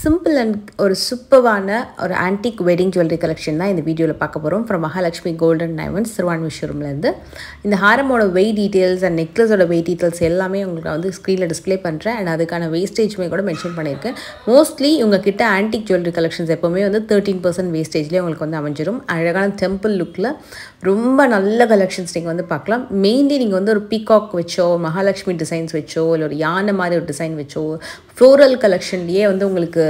Simple and ஒரு சூப்பரான ஒரு ஆன்டிக் வெட்டிங் ஜுவல்லரி கலெக்ஷன் தான் இந்த வீடியோவில் பார்க்க போகிறோம். ஃப்ரம் மகாலட்சுமி கோல்டன் டைமண்ட்ஸ் திருவான்மிஷூரம்லேருந்து. இந்த ஹாரமோட வெயிட் டீட்டெயில்ஸ் அண்ட் நெக்லஸோட வெயிட் டீட்டெயில்ஸ் எல்லாமே உங்களுக்கு வந்து ஸ்க்ரீனில் டிஸ்பிளே பண்ணுறேன். அண்ட் அதுக்கான வேஸ்டேஜுமே கூட மென்ஷன் பண்ணியிருக்கேன். மோஸ்ட்லி உங்ககிட்ட ஆன்டிக் ஜுவல்லரி கலெக்ஷன்ஸ் எப்போவுமே வந்து 13% வேஸ்டேஜ்லேயே உங்களுக்கு வந்து அமைஞ்சிடும். அழகான டெம்பிள் லுக்கில் ரொம்ப நல்ல கலெக்ஷன்ஸ் நீங்கள் வந்து பார்க்கலாம். மெயின்லி நீங்கள் வந்து ஒரு பீகாக் வச்சோ, மகாலட்சுமி டிசைன்ஸ் வச்சோ, இல்லை ஒரு யானை மாதிரி ஒரு டிசைன் வச்சோ, ஃப்ளோரல் கலெக்ஷன்லேயே வந்து உங்களுக்கு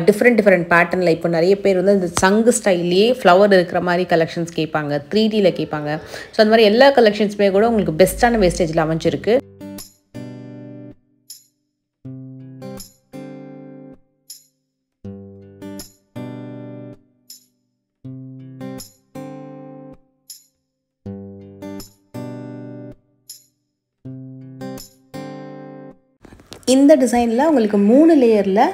டிஃப்ரெண்ட் பேட்டர்னில் இப்போ நிறைய பேர் வந்து இந்த சங்கு ஸ்டைல்லையே ஃப்ளவர் இருக்கிற மாதிரி கலெக்ஷன்ஸ் கேட்பாங்க, 3Dயில் கேட்பாங்க. ஸோ அந்த மாதிரி எல்லா கலெக்ஷன்ஸுமே கூட உங்களுக்கு பெஸ்ட்டான வேஸ்டேஜில் அமைஞ்சிருக்கு. இந்த டிசைனில் உங்களுக்கு 3 லேயரில்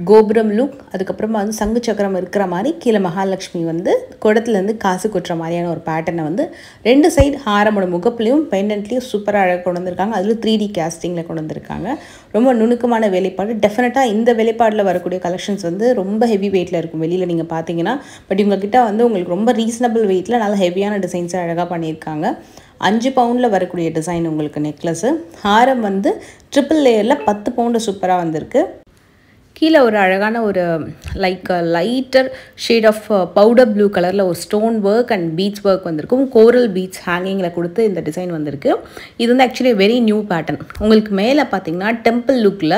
கோபுரம் லுக், அதுக்கப்புறமா வந்து சங்கு சக்கரம் இருக்கிற மாதிரி கீழே மகாலட்சுமி வந்து குடத்துலேருந்து காசு கொட்டுற மாதிரியான ஒரு பேட்டர்னை வந்து 2 சைடு ஹாரமோட முகப்புலையும் பெண்டன்ட்லேயும் சூப்பராக அழகாக கொண்டு வந்திருக்காங்க. அதில் 3D கேஸ்டிங்கில் கொண்டு வந்திருக்காங்க. ரொம்ப நுணுக்கமான வேலைப்பாடு. டெஃபினட்டாக இந்த வேலைப்பாடில் வரக்கூடிய கலெக்ஷன்ஸ் வந்து ரொம்ப ஹெவி வெயிட்டில் இருக்கும் வெளியில் நீங்கள் பார்த்தீங்கன்னா. பட் இவங்ககிட்ட வந்து உங்களுக்கு ரொம்ப ரீசனபிள் வெயிட்டில் நல்ல ஹெவியான டிசைன்ஸை அழகாக பண்ணியிருக்காங்க. 5 பவுண்டில் வரக்கூடிய டிசைன் உங்களுக்கு நெக்லஸ்ஸு. ஹாரம் வந்து ட்ரிபிள் லேயரில் 10 பவுண்டு சூப்பராக வந்திருக்கு. கீழே ஒரு அழகான ஒரு lighter shade of powder blue கலரில் ஒரு stone work and beads work வந்திருக்கும். கோரல் பீட்ஸ் ஹேங்கிங்கில் கொடுத்து இந்த டிசைன் வந்திருக்கு. இது வந்து ஆக்சுவலி வெரி நியூ பேட்டர்ன். உங்களுக்கு மேலே பார்த்தீங்கன்னா டெம்பிள் லுக்கில்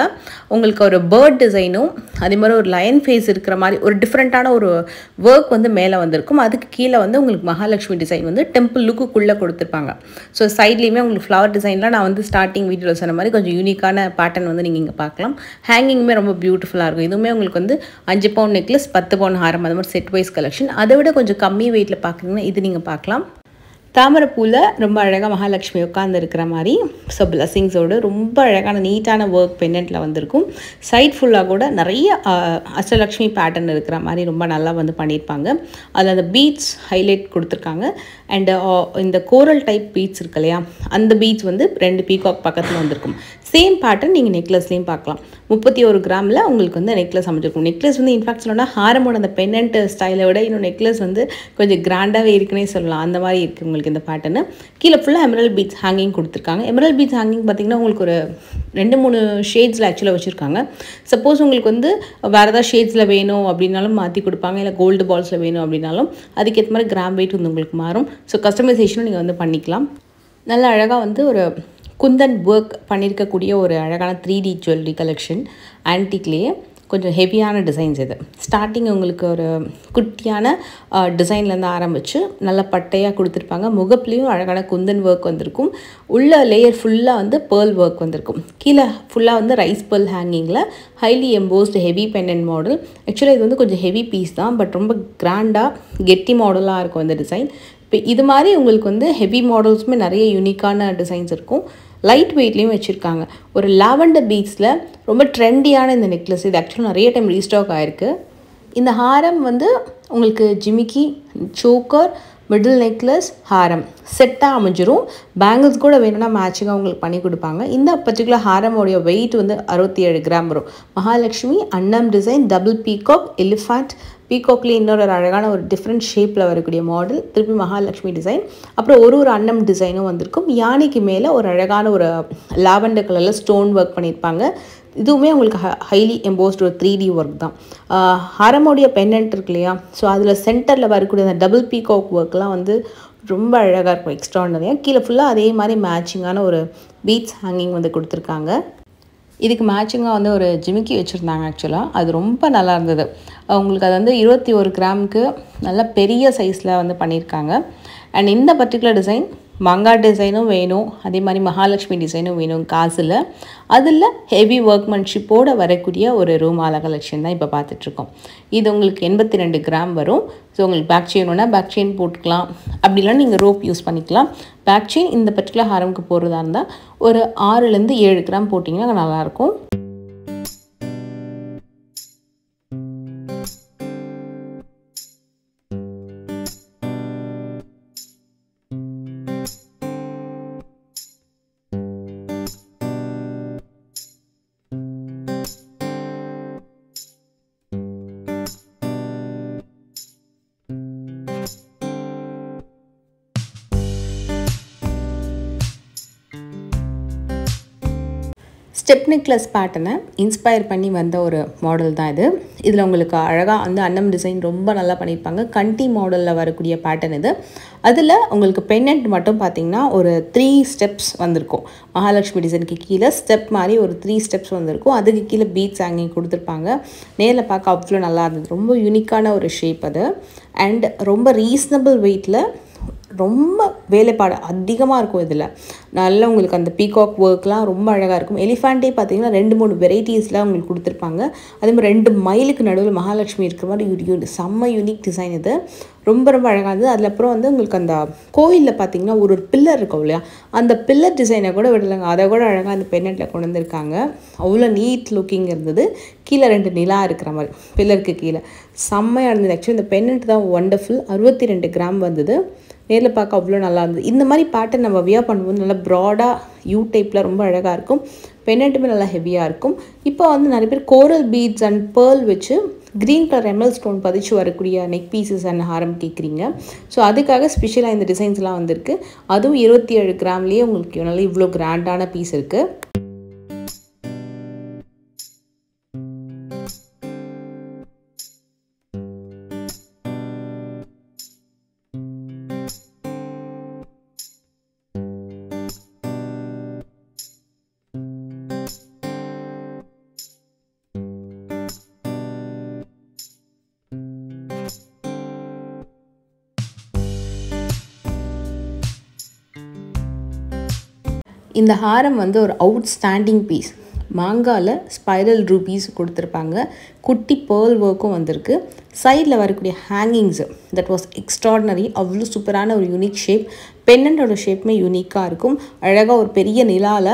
உங்களுக்கு ஒரு பேர்ட் டிசைனும் அதே மாதிரி ஒரு லயன் ஃபேஸ் இருக்கிற மாதிரி ஒரு டிஃப்ரெண்ட்டான ஒரு ஒர்க் வந்து மேலே வந்திருக்கும். அதுக்கு கீழே வந்து உங்களுக்கு மகாலட்சுமி டிசைன் வந்து டெம்பிள் லுக்குள்ளே கொடுத்துருப்பாங்க. ஸோ சைட்லேயுமே உங்களுக்கு ஃப்ளவர் டிசைன்லாம் நான் வந்து ஸ்டார்டிங் வீடியோவில் சொன்ன மாதிரி கொஞ்சம் யூனிக்கான பேட்டர்ன் வந்து நீங்கள் இங்கே பார்க்கலாம். ஹேங்கிங்குமே ரொம்ப பியூட்டிஃபுல்லாக இருக்கும். இதுவுமே உங்களுக்கு வந்து 5 பவுண்ட் நெக்லஸ், 10 பவுண்ட் ஹாரம், அது மாதிரி செட் வைஸ் கலெக்ஷன். அதை விட கொஞ்சம் கம்மி வெயிட்டில் பார்க்குறீங்கன்னா இது நீங்கள் பார்க்கலாம். தாமரைப்பூவில் ரொம்ப அழகாக மகாலட்சுமி உட்காந்து இருக்கிற மாதிரி ஸோ பிளஸிங்ஸோடு ரொம்ப அழகான நீட்டான ஒர்க் பெண்டன்ட்டில் வந்திருக்கும். சைட் ஃபுல்லாக கூட நிறைய அஷ்டலக்ஷ்மி பேட்டர்ன் இருக்கிற மாதிரி ரொம்ப நல்லா வந்து பண்ணியிருப்பாங்க. அதில் அந்த பீட்ஸ் ஹைலைட் கொடுத்துருக்காங்க. அண்டு இந்த கோரல் டைப் பீட்ஸ் இருக்கு இல்லையா, அந்த பீட்ஸ் வந்து 2 பீகாக் பக்கத்தில் வந்திருக்கும். சேம் பேட்டர்ன் நீங்கள் நெக்லஸ்லேயும் பார்க்கலாம். 31 கிராமில் உங்களுக்கு வந்து நெக்லஸ் அமைஞ்சிருக்கும். நெக்லஸ் வந்து இன்ஃபேக்ட் சொல்லணும்னா ஹாரமோட அந்த பெண்டன்ட் ஸ்டைலை விட இன்னும் நெக்லஸ் வந்து கொஞ்சம் கிராண்டாகவே இருக்குன்னே சொல்லலாம். அந்த மாதிரி இருக்குது உங்களுக்கு இந்த பேட்டர்னு. கீழே ஃபுல்லாக எமரல் பீட்ஸ் ஹேங்கிங் கொடுத்துருக்காங்க. எமரல் பீட்ஸ் ஹேங்கிங் பார்த்திங்கன்னா உங்களுக்கு ஒரு 2-3 ஷேட்ஸில் ஆக்சுவலாக வச்சுருக்காங்க. சப்போஸ் உங்களுக்கு வந்து வேறு ஏதாவது ஷேட்ஸில் வேணும் அப்படின்னாலும் மாற்றி கொடுப்பாங்க. இல்லை கோல்டு பால்ஸில் வேணும் அப்படின்னாலும் அதுக்கேற்ற மாதிரி கிராம் வெயிட் வந்து உங்களுக்கு மாறும். ஸோ கஸ்டமைசேஷனும் நீங்கள் வந்து பண்ணிக்கலாம். நல்லா அழகாக வந்து ஒரு குந்தன் ஒர்க் பண்ணியிருக்கக்கூடிய ஒரு அழகான 3D ஜுவல்லரி கலெக்ஷன். ஆன்டிக்லேயே கொஞ்சம் ஹெவியான டிசைன்ஸ் இது. ஸ்டார்டிங் உங்களுக்கு ஒரு குட்டியான டிசைன்லேருந்து ஆரம்பித்து நல்ல பட்டையாக கொடுத்துருப்பாங்க. முகப்புலேயும் அழகான குந்தன் ஒர்க் வந்திருக்கும். உள்ள லேயர் ஃபுல்லாக வந்து பேர்ல் ஒர்க் வந்திருக்கும். கீழே ஃபுல்லாக வந்து ரைஸ் பேர்ல் ஹேங்கிங்கில் highly embossed heavy pendant model. ஆக்சுவலாக இது வந்து கொஞ்சம் ஹெவி பீஸ் தான், பட் ரொம்ப கிராண்டாக கெட்டி மாடலாக இருக்கும் இந்த டிசைன். இப்போ இது மாதிரி உங்களுக்கு வந்து ஹெவி மாடல்ஸுமே நிறைய யூனிக்கான டிசைன்ஸ் இருக்கும். லைட் வெயிட்லேயும் வச்சுருக்காங்க. ஒரு லாவெண்டர் பீட்ஸில் ரொம்ப ட்ரெண்டியான இந்த நெக்லஸ். இது ஆக்சுவலாக நிறைய டைம் ரீஸ்டாக் ஆகிருக்கு. இந்த ஹாரம் வந்து உங்களுக்கு ஜிமிக்கி, சோக்கர், மிடில் நெக்லஸ், ஹாரம் செட்டாக அமைஞ்சிரும். பேங்கிள்ஸ் கூட வேணும்னா மேட்சிங்காக உங்களுக்கு பண்ணி கொடுப்பாங்க. இந்த பர்டிகுலர் ஹாரமோடைய வெயிட் வந்து 67 கிராம் வரும். மகாலட்சுமி அன்னம் டிசைன், டபுள் பீகாக், எலிஃபண்ட், பீகாக்லேயே இன்னொரு அழகான ஒரு டிஃப்ரெண்ட் ஷேப்பில் வரக்கூடிய மாடல், திருப்பி மகாலட்சுமி டிசைன். அப்புறம் ஒரு அன்னம் டிசைனும் வந்திருக்கும். யானைக்கு மேலே ஒரு அழகான ஒரு லாவெண்டர் கலரில் ஸ்டோன் ஒர்க் பண்ணியிருப்பாங்க. இதுவுமே உங்களுக்கு ஹைலி எம்போஸ்ட் ஒரு 3D ஒர்க் தான். ஹாரமோடைய பெண்டன்ட் இருக்கு இல்லையா, ஸோ அதில் சென்டரில் வரக்கூடிய அந்த டபுள் பீகாக் ஒர்க்லாம் வந்து ரொம்ப அழகாக இருக்கும், எக்ஸ்ட்ரானரியாக. கீழே ஃபுல்லாக அதே மாதிரி மேட்சிங்கான ஒரு பீட்ஸ் ஹேங்கிங் வந்து கொடுத்துருக்காங்க. இதுக்கு மேட்சிங்காக வந்து ஒரு ஜிமிக்கி வச்சுருந்தாங்க. ஆக்சுவலாக அது ரொம்ப நல்லா இருந்தது. உங்களுக்கு அது வந்து 21 கிராமுக்கு நல்ல பெரிய சைஸில் வந்து பண்ணியிருக்காங்க. அண்ட் இந்த பர்டிகுலர் டிசைன் மங்கா டிசைனும் வேணும், அதே மாதிரி மகாலட்சுமி டிசைனும் வேணும் காசில். அதில் ஹெவி ஒர்க்மன்ஷிப்போடு வரக்கூடிய ஒரு ரூமாலா கலெக்ஷன் தான் இப்போ பார்த்துட்ருக்கோம். இது உங்களுக்கு 82 கிராம் வரும். ஸோ உங்களுக்கு பேக் செயின் வேணால் பேக் செயின் போட்டுக்கலாம், அப்படிலாம் நீங்கள் ரோப் யூஸ் பண்ணிக்கலாம். பேக் செயின் இந்த பர்டிகுலர் ஹாரமுக்கு போடுறதா இருந்தால் ஒரு 6லேருந்து 7 கிராம் போட்டிங்கன்னா நல்லாயிருக்கும். ஸ்டெப் நெக்லஸ் பேட்டர்னை இன்ஸ்பயர் பண்ணி வந்த ஒரு மாடல் தான் இது. இதில் உங்களுக்கு அழகாக வந்து அன்னம் டிசைன் ரொம்ப நல்லா பண்ணியிருப்பாங்க. கண்டி மாடலில் வரக்கூடிய பேட்டர்ன் இது. அதில் உங்களுக்கு பென்னட் மட்டும் பார்த்திங்கன்னா ஒரு 3 ஸ்டெப்ஸ் வந்திருக்கும். மகாலட்சுமி டிசைனுக்கு கீழே ஸ்டெப் மாதிரி ஒரு 3 ஸ்டெப்ஸ் வந்திருக்கும். அதுக்கு கீழே பீட்ஸ் ஹேங்கிங் கொடுத்துருப்பாங்க. நேரில் பார்க்க அவ்வளோ நல்லா இருந்தது. ரொம்ப யூனிக்கான ஒரு ஷேப் அது. அண்ட் ரொம்ப ரீசனபிள் வெயிட்டில் ரொம்ப வேலைப்பாடு அதிகமாக இருக்கும். இதில் நல்லா உங்களுக்கு அந்த பீகாக் ஒர்க்லாம் ரொம்ப அழகாக இருக்கும். எலிஃபேண்ட்டே பார்த்தீங்கன்னா 2-3 வெரைட்டிஸில் உங்களுக்கு கொடுத்துருப்பாங்க. அதே மாதிரி 2 மயிலுக்கு நடுவில் மகாலட்சுமி இருக்கிற மாதிரி செம்ம யூனிக் டிசைன் இது. ரொம்ப ரொம்ப அழகாக இருந்தது. அதில் அப்புறம் வந்து உங்களுக்கு அந்த கோயிலில் பார்த்தீங்கன்னா ஒரு பில்லர் இருக்கும் இல்லையா, அந்த பில்லர் டிசைனை கூட விடலைங்க. அதை கூட அழகாக அந்த பென்னட்டில் கொண்டு வந்திருக்காங்க. அவ்வளோ நீட் லுக்கிங் இருந்தது. கீழே 2 நிலா இருக்கிற மாதிரி பில்லருக்கு கீழே செம்மையாக இருந்தது. ஆக்சுவலி இந்த பென்னட் தான் ஒண்டர்ஃபுல். 62 கிராம் வந்தது. நேரில் பார்க்க அவ்வளோ நல்லா இருந்தது. இந்த மாதிரி பேட்டர்ன் நம்ம வியர் பண்ணும்போது நல்லா ப்ராடாக யூ டைப்பில் ரொம்ப அழகாக இருக்கும். பென்னட்டுமே நல்லா ஹெவியாக இருக்கும். இப்போ வந்து நிறைய பேர் கோரல் பீட்ஸ் அண்ட் பேர்ல் வச்சு க்ரீன் கலர் எமல் ஸ்டோன் பதிச்சு வரக்கூடிய நெக் பீசஸ் அண்ட் ஹாரம் கேட்குறீங்க. ஸோ அதுக்காக ஸ்பெஷலாக இந்த டிசைன்ஸ்லாம் வந்திருக்கு. அதுவும் 27 கிராம்லேயே உங்களுக்கு நல்லா இவ்வளோ கிராண்டான பீஸ் இருக்குது. இந்த ஹாரம் வந்து ஒரு அவுட்ஸ்டாண்டிங் பீஸ். மாங்காவில் ஸ்பைரல் ரூபீஸ் கொடுத்துருப்பாங்க. குட்டி பேர்ல் ஒர்க்கும் வந்திருக்கு. சைடில் வரக்கூடிய ஹேங்கிங்ஸு தட் வாஸ் எக்ஸ்ட்ராடினரி. அவ்வளோ சூப்பரான ஒரு யூனிக் ஷேப். பென்னண்டோட ஷேப்புமே யூனிக்காக இருக்கும். அழகாக ஒரு பெரிய நிலாவில்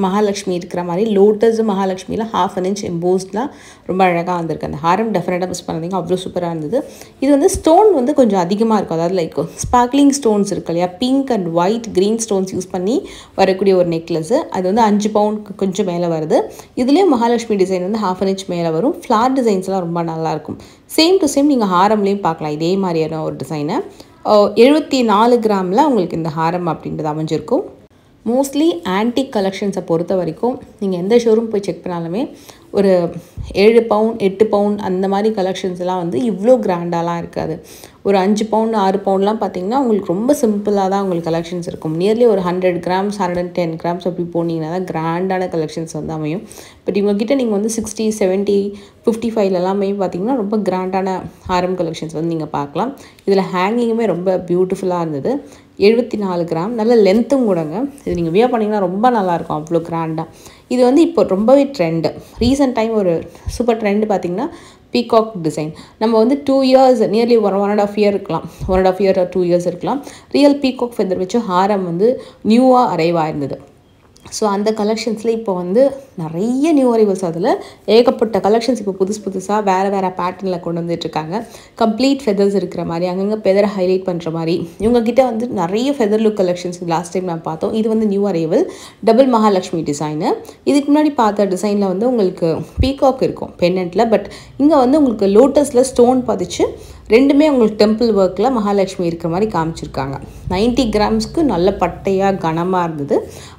மகாலட்சுமி இருக்கிற மாதிரி லோட்டஸ் மகாலட்சுமியில் 1/2 inch எம்போஸ்ட்லாம் ரொம்ப அழகாக வந்திருக்கு. அந்த ஹாரம் டெஃபினட்டாக மிஸ் பண்ணாதீங்க. அவ்வளோ சூப்பராக இருந்தது. இது வந்து ஸ்டோன் வந்து கொஞ்சம் அதிகமாக இருக்கும். அதாவது லைக் ஸ்பார்க்லிங் ஸ்டோன்ஸ் இருக்கு இல்லையா, pink and white green stones use பண்ணி வரக்கூடிய ஒரு நெக்லஸ்ஸு. அது வந்து 5 பவுண்டுக்கு கொஞ்சம் மேலே வருது. இதுலேயும் மகாலட்சுமி டிசைன் வந்து 1/2 inch மேலே வரும். ஃப்ளார் டிசைன்ஸ்லாம் ரொம்ப நல்லாயிருக்கும். சேம் டு சேம் நீங்கள் ஹாரம்லேயும் பார்க்கலாம் இதே மாதிரியான ஒரு டிசைனை. 74 கிராமில் உங்களுக்கு இந்த ஹாரம் அப்படின்றது அமைஞ்சிருக்கும். மோஸ்ட்லி ஆன்டிக் கலெக்ஷன்ஸை பொறுத்த வரைக்கும் நீங்கள் எந்த ஷோரூம் போய் செக் பண்ணாலுமே ஒரு 7 பவுண்ட் 8 பவுண்ட் அந்த மாதிரி கலெக்ஷன்ஸ்லாம் வந்து இவ்வளோ கிராண்டாலாம் இருக்காது. ஒரு 5 பவுண்ட் 6 பவுண்ட்லாம் பார்த்தீங்கன்னா உங்களுக்கு ரொம்ப சிம்பிளாக தான் உங்களுக்கு கலெக்ஷன்ஸ் இருக்கும். நியர்லி ஒரு 100 கிராம்ஸ் 110 கிராம்ஸ் அப்படி போனீங்கன்னா தான் கிராண்டான கலெக்ஷன்ஸ் வந்து அமையும். பட் இவங்ககிட்ட நீங்கள் வந்து 60 70 55 எல்லாமே பார்த்தீங்கன்னா ரொம்ப கிராண்டான ஹாரம் கலெக்ஷன்ஸ் வந்து நீங்கள் பார்க்கலாம். இதில் ஹேங்கிங்குமே ரொம்ப பியூட்டிஃபுல்லாக இருந்தது. 74 கிராம் நல்ல லென்த்தும் கூடங்க. இது நீங்கள் வியர் பண்ணிங்கன்னா ரொம்ப நல்லாயிருக்கும். அவ்வளோ கிராண்டாக. இது வந்து இப்போ ரொம்பவே ட்ரெண்டு. ரீசெண்ட் டைம் ஒரு சூப்பர் ட்ரெண்டு பார்த்திங்கன்னா பீகாக் டிசைன். நம்ம வந்து 2 years நியர்லி 1.5 year இருக்கலாம். 1.5 year or 2 years இருக்கலாம். ரியல் பீகாக் ஃபெதர் வச்சு ஹாரம் வந்து நியூவாக அரைவ் ஆயிருந்தது. ஸோ அந்த கலெக்ஷன்ஸில் இப்போ வந்து நிறைய நியூ அரைவல்ஸ். அதில் ஏகப்பட்ட கலெக்ஷன்ஸ் இப்போ புதுசாக வேறு பேட்டர்னில் கொண்டு வந்துட்டுருக்காங்க. கம்ப்ளீட் ஃபெதர்ஸ் இருக்கிற மாதிரி, அங்கங்கே ஃபெதரை ஹைலைட் பண்ணுற மாதிரி. இவங்ககிட்ட வந்து நிறைய feather look collections last time நான் பார்த்தோம். இது வந்து new arrival double Mahalakshmi design. இதுக்கு முன்னாடி பார்த்த டிசைனில் வந்து உங்களுக்கு பீகாக் இருக்கும் பென்னட்டில். பட் இங்கே வந்து உங்களுக்கு லோட்டஸில் ஸ்டோன் பதிச்சு ரெண்டுமே உங்களுக்கு டெம்பிள் ஒர்க்கில் மகாலட்சுமி இருக்கிற மாதிரி காமிச்சிருக்காங்க. 90 கிராம்ஸ்க்கு நல்ல பட்டையாக கனமாக இருந்தது.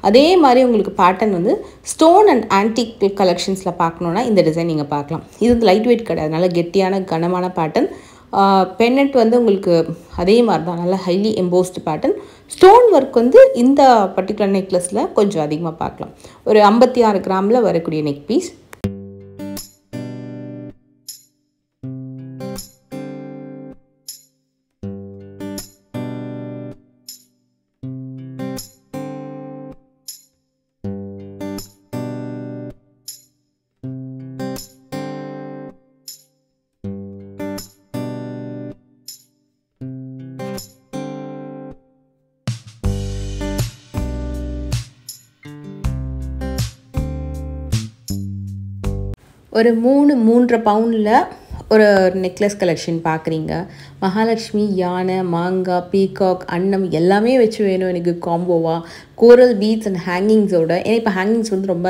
அதே மாதிரி உங்களுக்கு பேட்டர்ன் வந்து ஸ்டோன் அண்ட் ஆன்டிக் கலெக்ஷன்ஸில் பார்க்கணுன்னா இந்த டிசைன் நீங்கள் பார்க்கலாம். இது வந்து லைட் வெயிட் கிடையாது, நல்ல கெட்டியான கனமான பேட்டர்ன். பென்னட் வந்து உங்களுக்கு அதே மாதிரி தான் நல்ல highly embossed pattern. Stone work வந்து இந்த பர்டிகுலர் நெக்லஸில் கொஞ்சம் அதிகமாக பார்க்கலாம். ஒரு 56 கிராமில் வரக்கூடிய நெக் பீஸ். ஒரு 3-3.5 பவுண்டில் ஒரு நெக்லஸ் கலெக்ஷன் பார்க்குறீங்க. மகாலட்சுமி, யானை, மாங்காய், பீகாக், அன்னம் எல்லாமே வச்சு வேணும் எனக்கு காம்போவாக. கோரல் பீட்ஸ் அண்ட் ஹேங்கிங்ஸோட, ஏன்னா இப்போ ஹேங்கிங்ஸ் வந்து ரொம்ப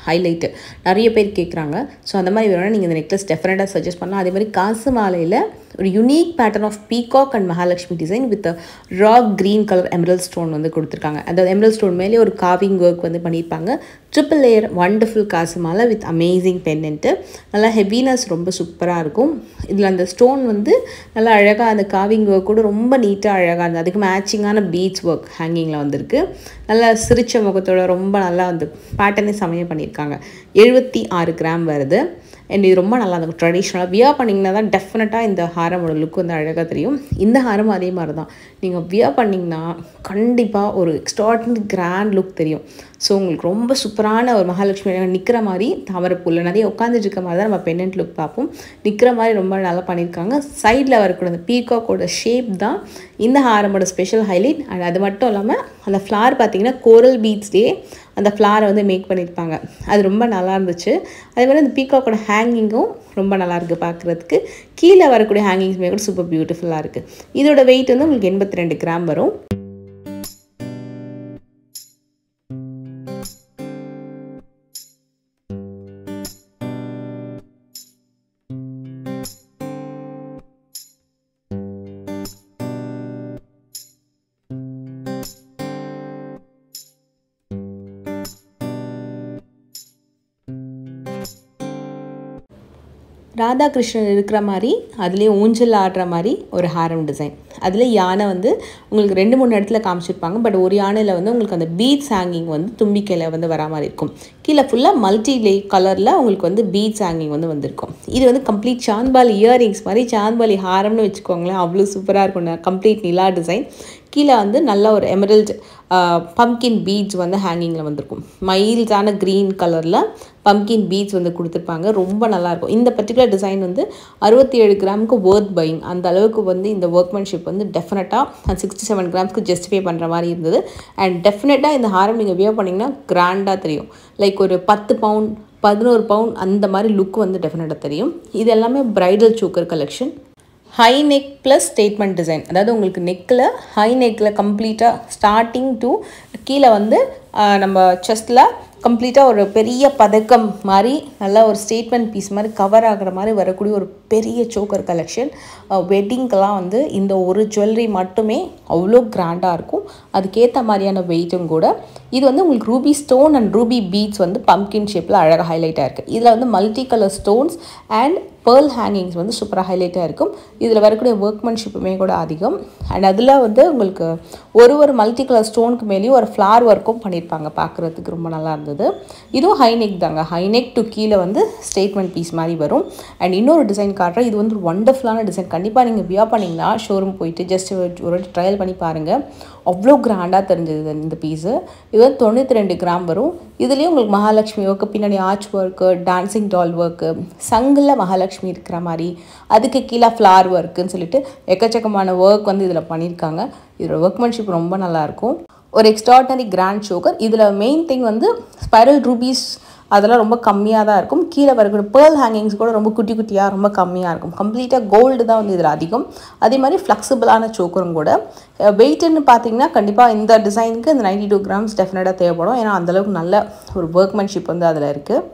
ஹைலைட்டு, நிறைய பேர் கேட்குறாங்க. ஸோ அந்த மாதிரி வேணும்னா நீங்கள் இந்த நெக்லஸ் டெஃபினட்டாக சஜஸ்ட் பண்ணலாம். அதே மாதிரி காசு மாலையில் ஒரு unique pattern of peacock and Mahalakshmi design with rock green colour emerald stone வந்து கொடுத்துருக்காங்க. அந்த எமரல்ட் ஸ்டோன் மேலே ஒரு காவிங் ஒர்க் வந்து பண்ணியிருப்பாங்க. ட்ரிபிள் லேயர் வண்டர்ஃபுல் காசு மாலை வித் அமேசிங் பென்னென்ட்டு. நல்லா ஹெவினஸ் ரொம்ப சூப்பராக இருக்கும். இதில் அந்த ஸ்டோன் வந்து நல்லா அழகாக அந்த காவிங் ஒர்க் கூட ரொம்ப நீட்டாக அழகாக இருந்தது. அதுக்கு மேட்சிங்கான பீட்ஸ் ஒர்க் ஹேங்கிங்கில் வந்திருக்கு. நல்லா சிரிச்ச முகத்தோட ரொம்ப நல்லா வந்து பேட்டர்னே சமையல் பண்ணியிருக்காங்க. 76 கிராம் வருது. அண்ட் இது ரொம்ப நல்லா இருக்கும். ட்ரெடிஷ்னலாக வியர் பண்ணிங்கன்னா தான் டெஃபினட்டாக இந்த ஹாரமோட லுக் வந்து அழகாக தெரியும். இந்த ஹாரம் அதே மாதிரி தான், நீங்கள் வியர் பண்ணிங்கன்னா கண்டிப்பாக ஒரு எக்ஸ்ட்ராடினரி கிராண்ட் லுக் தெரியும். ஸோ உங்களுக்கு ரொம்ப சூப்பரான ஒரு மகாலட்சுமி நிற்கிற மாதிரி தாமரைப்பூவில் நிறைய உட்காந்துட்டு இருக்க மாதிரி தான் நம்ம பென்னென்ட் லுக் பார்ப்போம். நிற்கிற மாதிரி ரொம்ப நல்லா பண்ணியிருக்காங்க. சைடில் வரக்கூடிய அந்த பீகாக்கோட ஷேப் தான் இந்த ஹாரமோட ஸ்பெஷல் ஹைலைட். அண்ட் அது மட்டும் இல்லாமல் அந்த ஃப்ளார் பார்த்தீங்கன்னா கோரல் பீட்ஸ்லேயே அந்த ஃப்ளாரை வந்து மேக் பண்ணியிருப்பாங்க. அது ரொம்ப நல்லா இருந்துச்சு. அதே மாதிரி அந்த பீகாக்கோட ஹேங்கிங்கும் ரொம்ப நல்லாயிருக்கு பார்க்குறதுக்கு. கீழே வரக்கூடிய ஹேங்கிங்ஸுமே கூட சூப்பர் பியூட்டிஃபுல்லாக இருக்குது. இதோட வெயிட் வந்து உங்களுக்கு 82 கிராம் வரும். ராதாகிருஷ்ணன் இருக்கிற மாதிரி அதுலேயே ஊஞ்சல் ஆடுற மாதிரி ஒரு ஹாரம் டிசைன். அதில் யானை வந்து உங்களுக்கு 2-3 இடத்துல காமிச்சிருப்பாங்க. பட் ஒரு யானையில் வந்து உங்களுக்கு அந்த பீட்ஸ் ஹேங்கிங் வந்து தும்பிக்கையில் வந்து வரா மாதிரி இருக்கும். கீழே ஃபுல்லாக மல்டி லே கலரில் உங்களுக்கு வந்து பீட்ஸ் ஹேங்கிங் வந்து வந்திருக்கும். இது வந்து கம்ப்ளீட் சாந்த்பாலி இயரிங்ஸ் மாதிரி சாந்த்பாலி ஹாரம்னு வச்சுக்கோங்களேன். அவ்வளோ சூப்பராக இருக்கும். கம்ப்ளீட் நிலா டிசைன். கீழே வந்து நல்ல ஒரு எமரல்ட் பம்கின் பீட்ஸ் வந்து ஹேங்கிங்கில் வந்திருக்கும். மைல்டான க்ரீன் கலரில் பம்கின் பீட்ஸ் வந்து கொடுத்துருப்பாங்க. ரொம்ப நல்லாயிருக்கும். இந்த பர்டிகுலர் டிசைன் வந்து 67 கிராமுக்கு ஒர்த் பையிங். அந்த அளவுக்கு வந்து இந்த ஒர்க்மேன்ஷிப் வந்து டெஃபினட்டாக 67 கிராம்ஸ்க்கு ஜஸ்டிஃபை பண்ணுற மாதிரி இருந்தது. அண்ட் டெஃபினட்டாக இந்த ஹாரம் நீங்கள் வியர் பண்ணிங்கன்னா கிராண்டாக தெரியும். லைக் ஒரு 10 பவுண்ட் 11 பவுண்ட் அந்த மாதிரி லுக் வந்து டெஃபினட்டாக தெரியும். இது எல்லாமே bridal choker collection. High neck plus statement design. அதாவது உங்களுக்கு நெக்கில் ஹை நெக்கில் கம்ப்ளீட்டாக ஸ்டார்டிங் டு கீழே வந்து நம்ம செஸ்ட்டில் கம்ப்ளீட்டாக ஒரு பெரிய பதக்கம் மாதிரி நல்லா ஒரு ஸ்டேட்மெண்ட் பீஸ் மாதிரி கவர் ஆகிற மாதிரி வரக்கூடிய ஒரு பெரிய சோக்கர் கலெக்ஷன். வெட்டிங்க்கெலாம் வந்து இந்த ஒரு ஜுவல்லரி மட்டுமே அவ்வளோ கிராண்டாக இருக்கும். அதுக்கேற்ற மாதிரியான வெயிட்டும் கூட. இது வந்து உங்களுக்கு ruby stone and ruby beads வந்து பம்கின் ஷேப்பில் அழகாக ஹைலைட்டாக இருக்குது. இதில் வந்து multi colour stones and pearl hangings வந்து சூப்பராக ஹைலைட்டாக இருக்கும். இதில் வரக்கூடிய ஒர்க்மேன்ஷிப்புமே கூட அதிகம். அண்ட் அதில் வந்து உங்களுக்கு ஒரு மல்டி கலர் ஸ்டோனுக்கு மேலேயும் ஒரு ஃப்ளார் ஒர்க்கும் பண்ணியிருப்பாங்க. பார்க்குறதுக்கு ரொம்ப நல்லா இருந்தது. இதுவும் ஹை நெக் தாங்க. ஹை நெக் டு கீழே வந்து ஸ்டேட்மெண்ட் பீஸ் மாதிரி வரும். அண்ட் இன்னொரு டிசைன் காட்டுறேன். இது வந்து ஒரு ஒண்டர்ஃபுல்லான டிசைன். கண்டிப்பாக நீங்கள் வியர் பண்ணிங்கன்னா ஷோரூம் போயிட்டு ஜஸ்ட் ஒரு ட்ரையல் பண்ணி பாருங்கள். அவ்வளோ கிராண்டாக தெரிஞ்சது இந்த பீஸு. இது வந்து 92 கிராம் வரும். இதுலேயும் உங்களுக்கு மகாலட்சுமி ஒர்க்கு, பின்னாடி arch work, dancing doll work, சங்கில் மகாலட்சுமி இருக்கிற மாதிரி, அதுக்கு கீழே ஃப்ளார் ஒர்க்குன்னு சொல்லிட்டு எக்கச்சக்கமான ஒர்க் வந்து இதில் பண்ணியிருக்காங்க. இதோட ஒர்க்மேன்ஷிப் ரொம்ப நல்லாயிருக்கும். ஒரு எக்ஸ்ட்ராடினரி கிராண்ட் சோக்கர். இதில் மெயின் திங் வந்து ஸ்பைரல் ரூபீஸ் அதெல்லாம் ரொம்ப கம்மியாக தான் இருக்கும். கீழே வரக்கூடிய பேர்ல் ஹேங்கிங்ஸ் கூட ரொம்ப குட்டி குட்டியாக ரொம்ப கம்மியாக இருக்கும். கம்ப்ளீட்டாக கோல்டு தான் வந்து இதில் அதிகம். அதே மாதிரி ஃப்ளெக்சிபிளான சோக்கரும் கூட. வெயிட்டுன்னு பார்த்தீங்கன்னா கண்டிப்பாக இந்த டிசைனுக்கு இந்த 92 கிராம்ஸ் டெஃபினட்டாக தேவைப்படும். ஏன்னா அந்தளவுக்கு நல்ல ஒரு ஒர்க்மேன்ஷிப் வந்து அதில் இருக்குது.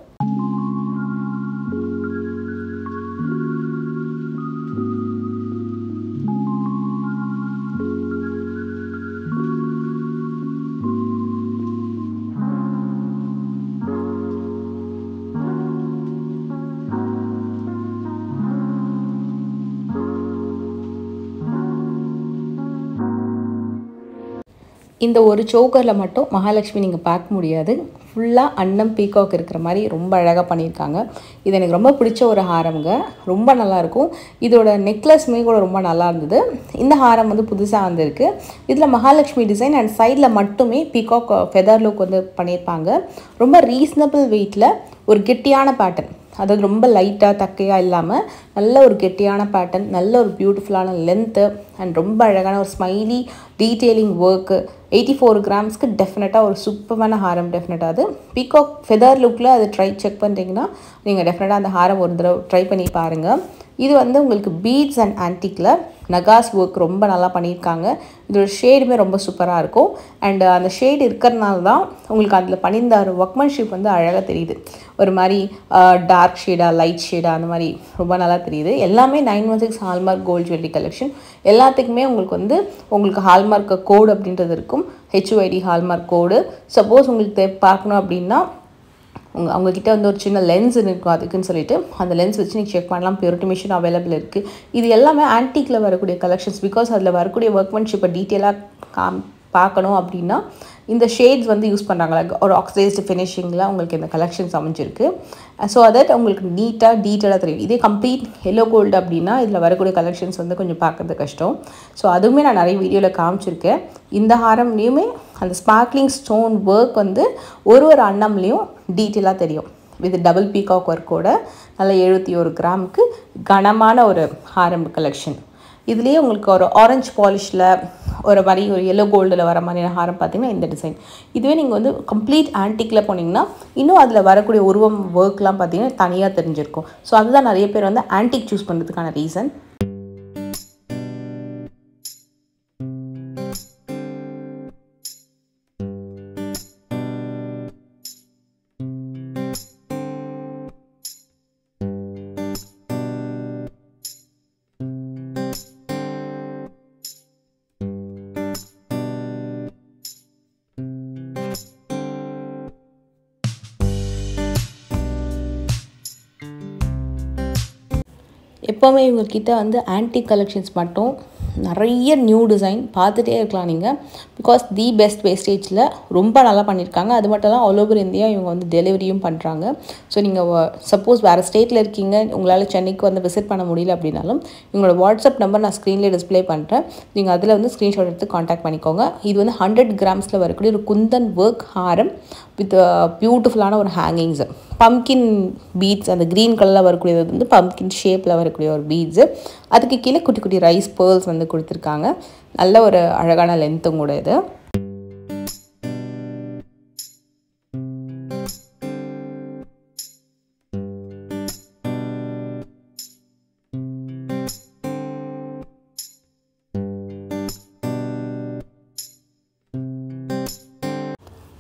இந்த ஒரு சோக்கரில் மட்டும் மகாலட்சுமி நீங்கள் பார்க்க முடியாது. ஃபுல்லாக அன்னம் பீகாக் இருக்கிற மாதிரி ரொம்ப அழகாக பண்ணியிருக்காங்க. இது எனக்கு ரொம்ப பிடிச்ச ஒரு ஹாரம்ங்க. ரொம்ப நல்லாயிருக்கும். இதோட நெக்லஸ்மே கூட ரொம்ப நல்லா இருந்தது. இந்த ஹாரம் வந்து புதுசாக வந்திருக்கு. இதில் மகாலட்சுமி டிசைன் அண்ட் சைடில் மட்டுமே பீகாக் ஃபெதர் லுக் வந்து பண்ணியிருப்பாங்க. ரொம்ப ரீசனபிள் வெயிட்டில் ஒரு கெட்டியான பேட்டர்ன். அதாவது ரொம்ப லைட்டாக தக்கையாக இல்லாமல் நல்ல ஒரு கெட்டியான பேட்டர்ன், நல்ல ஒரு பியூட்டிஃபுல்லான லென்த்து அண்ட் ரொம்ப அழகான ஒரு ஸ்மைலி டீட்டெயிலிங் ஒர்க்கு. 84 கிராம்ஸ்க்கு டெஃபினட்டாக ஒரு சூப்பரான ஹாரம். டெஃபினட்டாக அது பீகாக் ஃபெதர் லுக்கில் அது செக் பண்ணுறீங்கன்னா நீங்கள் டெஃபினட்டாக அந்த ஹாரம் ஒரு தடவை ட்ரை பண்ணி பாருங்கள். இது வந்து உங்களுக்கு பீட்ஸ் அண்ட் ஆன்டிக்கில் நகாஸ் ஒர்க் ரொம்ப நல்லா பண்ணியிருக்காங்க. இதோட ஷேடுமே ரொம்ப சூப்பராக இருக்கும். அண்ட் அந்த ஷேடு இருக்கிறதுனால தான் உங்களுக்கு அதில் பண்ணியிருந்த ஒரு ஒர்க்மன்ஷிப் வந்து அழகாக தெரியுது. ஒரு மாதிரி டார்க் ஷேடாக லைட் ஷேடாக அந்த மாதிரி ரொம்ப நல்லா தெரியுது. எல்லாமே 916 ஹால்மார்க் கோல்ட் ஜுவல்லரி கலெக்ஷன். எல்லாத்துக்குமே உங்களுக்கு ஹால்மார்க் கோடு அப்படின்றது இருக்கும். HUID ஹால்மார்க் கோடு. சப்போஸ் உங்களுக்கு பார்க்கணும் அப்படின்னா அவங்கக்கிட்ட வந்து ஒரு சின்ன லென்ஸ் இருக்கும், அதுக்குன்னு சொல்லிட்டு அந்த லென்ஸ் வச்சு நீங்கள் செக் பண்ணலாம். பியூரிட்டி மிஷின் அவைலபிள் இருக்குது. இது எல்லாமே ஆன்டிக்கில் வரக்கூடிய கலெக்ஷன்ஸ். பிகாஸ் அதில் வரக்கூடிய ஒர்க்மன்ஷிப்பை டீட்டெயிலாக பார்க்கணும் அப்படின்னா இந்த ஷேட்ஸ் வந்து யூஸ் பண்ணுறாங்களா, ஒரு ஆக்சிடைஸ்டு ஃபினிஷிங்கில் உங்களுக்கு இந்த கலெக்ஷன்ஸ் அமைஞ்சிருக்கு. ஸோ தட் உங்களுக்கு நீட்டாக டீட்டெயிலாக தெரியும். இதே கம்ப்ளீட் எல்லோ கோல்டு அப்படின்னா இதில் வரக்கூடிய கலெக்ஷன்ஸ் வந்து கொஞ்சம் பார்க்குறது கஷ்டம். ஸோ அதுவுமே நான் நிறைய வீடியோவில் காமிச்சிருக்கேன். இந்த ஹாரம்லேயுமே அந்த ஸ்பார்க்லிங் ஸ்டோன் ஒர்க் வந்து ஒரு அன்னம்லேயும் டீட்டெயிலாக தெரியும். வித் டபுள் பீகாக் ஒர்க்கோட நல்ல 71 கிராமுக்கு கனமான ஒரு ஹாரம் கலெக்ஷன். இதுலேயே உங்களுக்கு ஒரு ஆரஞ்சு பாலிஷில் ஒரு மாதிரி ஒரு எல்லோ கோல்டில் வர மாதிரியான ஹாரம் பார்த்தீங்கன்னா இந்த டிசைன். இதுவே நீங்கள் வந்து கம்ப்ளீட் ஆன்டிக்கில் போனீங்கன்னா இன்னும் அதில் வரக்கூடிய உருவம் ஒர்க்லாம் பார்த்தீங்கன்னா தனியாக தெரிஞ்சிருக்கும். ஸோ அதுதான் நிறைய பேர் வந்து ஆன்டிக் சூஸ் பண்ணுறதுக்கான ரீசன். எப்போவுமே இவங்கக்கிட்ட வந்து ஆன்டிக் கலெக்ஷன்ஸ் மட்டும் நிறைய நியூ டிசைன் பார்த்துட்டே இருக்கலாம் நீங்கள். பிகாஸ் தி பெஸ்ட் வேஸ்டேஜில் ரொம்ப நல்லா பண்ணியிருக்காங்க. அது மட்டும் தான் ஆல் ஓவர் இந்தியா இவங்க வந்து டெலிவரியும் பண்ணுறாங்க. ஸோ நீங்கள் சப்போஸ் வேறு ஸ்டேட்டில் இருக்கீங்க, உங்களால் சென்னைக்கு வந்து விசிட் பண்ண முடியல அப்படின்னாலும் இவங்களோட வாட்ஸ்அப் நம்பர் நான் ஸ்க்ரீனில் டிஸ்பிளே பண்ணுறேன். நீங்கள் அதில் வந்து ஸ்க்ரீன்ஷாட் எடுத்து காண்டாக்ட் பண்ணிக்கோங்க. இது வந்து 100 கிராம்ஸில் வரக்கூடிய ஒரு குந்தன் ஒர்க் ஹாரம் வித் பியூட்டிஃபுல்லான ஒரு ஹேங்கிங்ஸு. பம்கின் பீட்ஸ், அந்த க்ரீன் கலரில் வரக்கூடியது வந்து பம்கின் ஷேப்பில் வரக்கூடிய ஒரு பீட்ஸு. அதுக்கு கீழே குட்டி குட்டி ரைஸ் பேர்ல்ஸ் வந்து கொடுத்துருக்காங்க. நல்ல ஒரு அழகான லென்த்தும் கூட இது.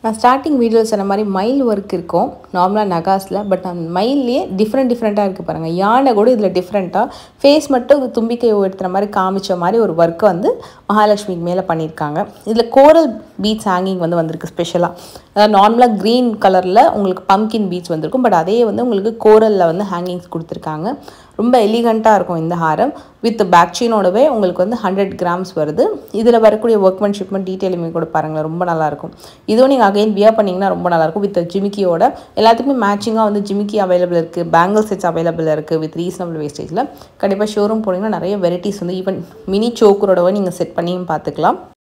நான் ஸ்டார்டிங் வீடியோவில் சொன்ன மாதிரி மயில் ஒர்க் இருக்கும் நார்மலாக நகாஸில். பட் அந்த மயிலே டிஃப்ரெண்ட்டாக இருக்குது பாருங்கள். யானை கூட இதில் டிஃப்ரெண்ட்டாக ஃபேஸ் மட்டும் தும்பிக்கை உயர்த்துற மாதிரி காமிச்ச மாதிரி ஒரு ஒர்க்கை வந்து மகாலட்சுமிக்கு மேலே பண்ணியிருக்காங்க. இதில் கோரல் பீட்ஸ் ஹேங்கிங் வந்து வந்திருக்கு ஸ்பெஷலாக. அதாவது நார்மலாக க்ரீன் கலரில் உங்களுக்கு பம்கின் பீட்ஸ் வந்திருக்கும். பட் அதே வந்து உங்களுக்கு கோரலில் வந்து ஹேங்கிங்ஸ் கொடுத்துருக்காங்க. ரொம்ப எலிகண்ட்டாக இருக்கும் இந்த ஹாரம். வித் பேக் செயினோடவே உங்களுக்கு வந்து 100 கிராம்ஸ் வருது. இதில் வரக்கூடிய ஒர்க்மன்ஷிப்மெண்ட் டீட்டெயிலுமே கூட பாருங்களேன், ரொம்ப நல்லாயிருக்கும். இதுவும் நீங்கள் அகைன் வியர் பண்ணிங்கன்னா ரொம்ப நல்லாயிருக்கும். வித் ஜிமிக்கியோட எல்லாத்துக்குமே மேட்சிங்காக வந்து ஜிமிக்கி அவைலபிள் இருக்குது, பேங்கிள் செட்ஸ் அவைலபிள் இருக்குது வித் ரீசனபிள் வேஸ்டேஜில். கண்டிப்பாக ஷோரூம் போனீங்கன்னா நிறைய வெரைட்டிஸ் வந்து ஈவன் மினி சோக்கரோடவே நீங்கள் செட் பண்ணியும் பார்த்துக்கலாம்.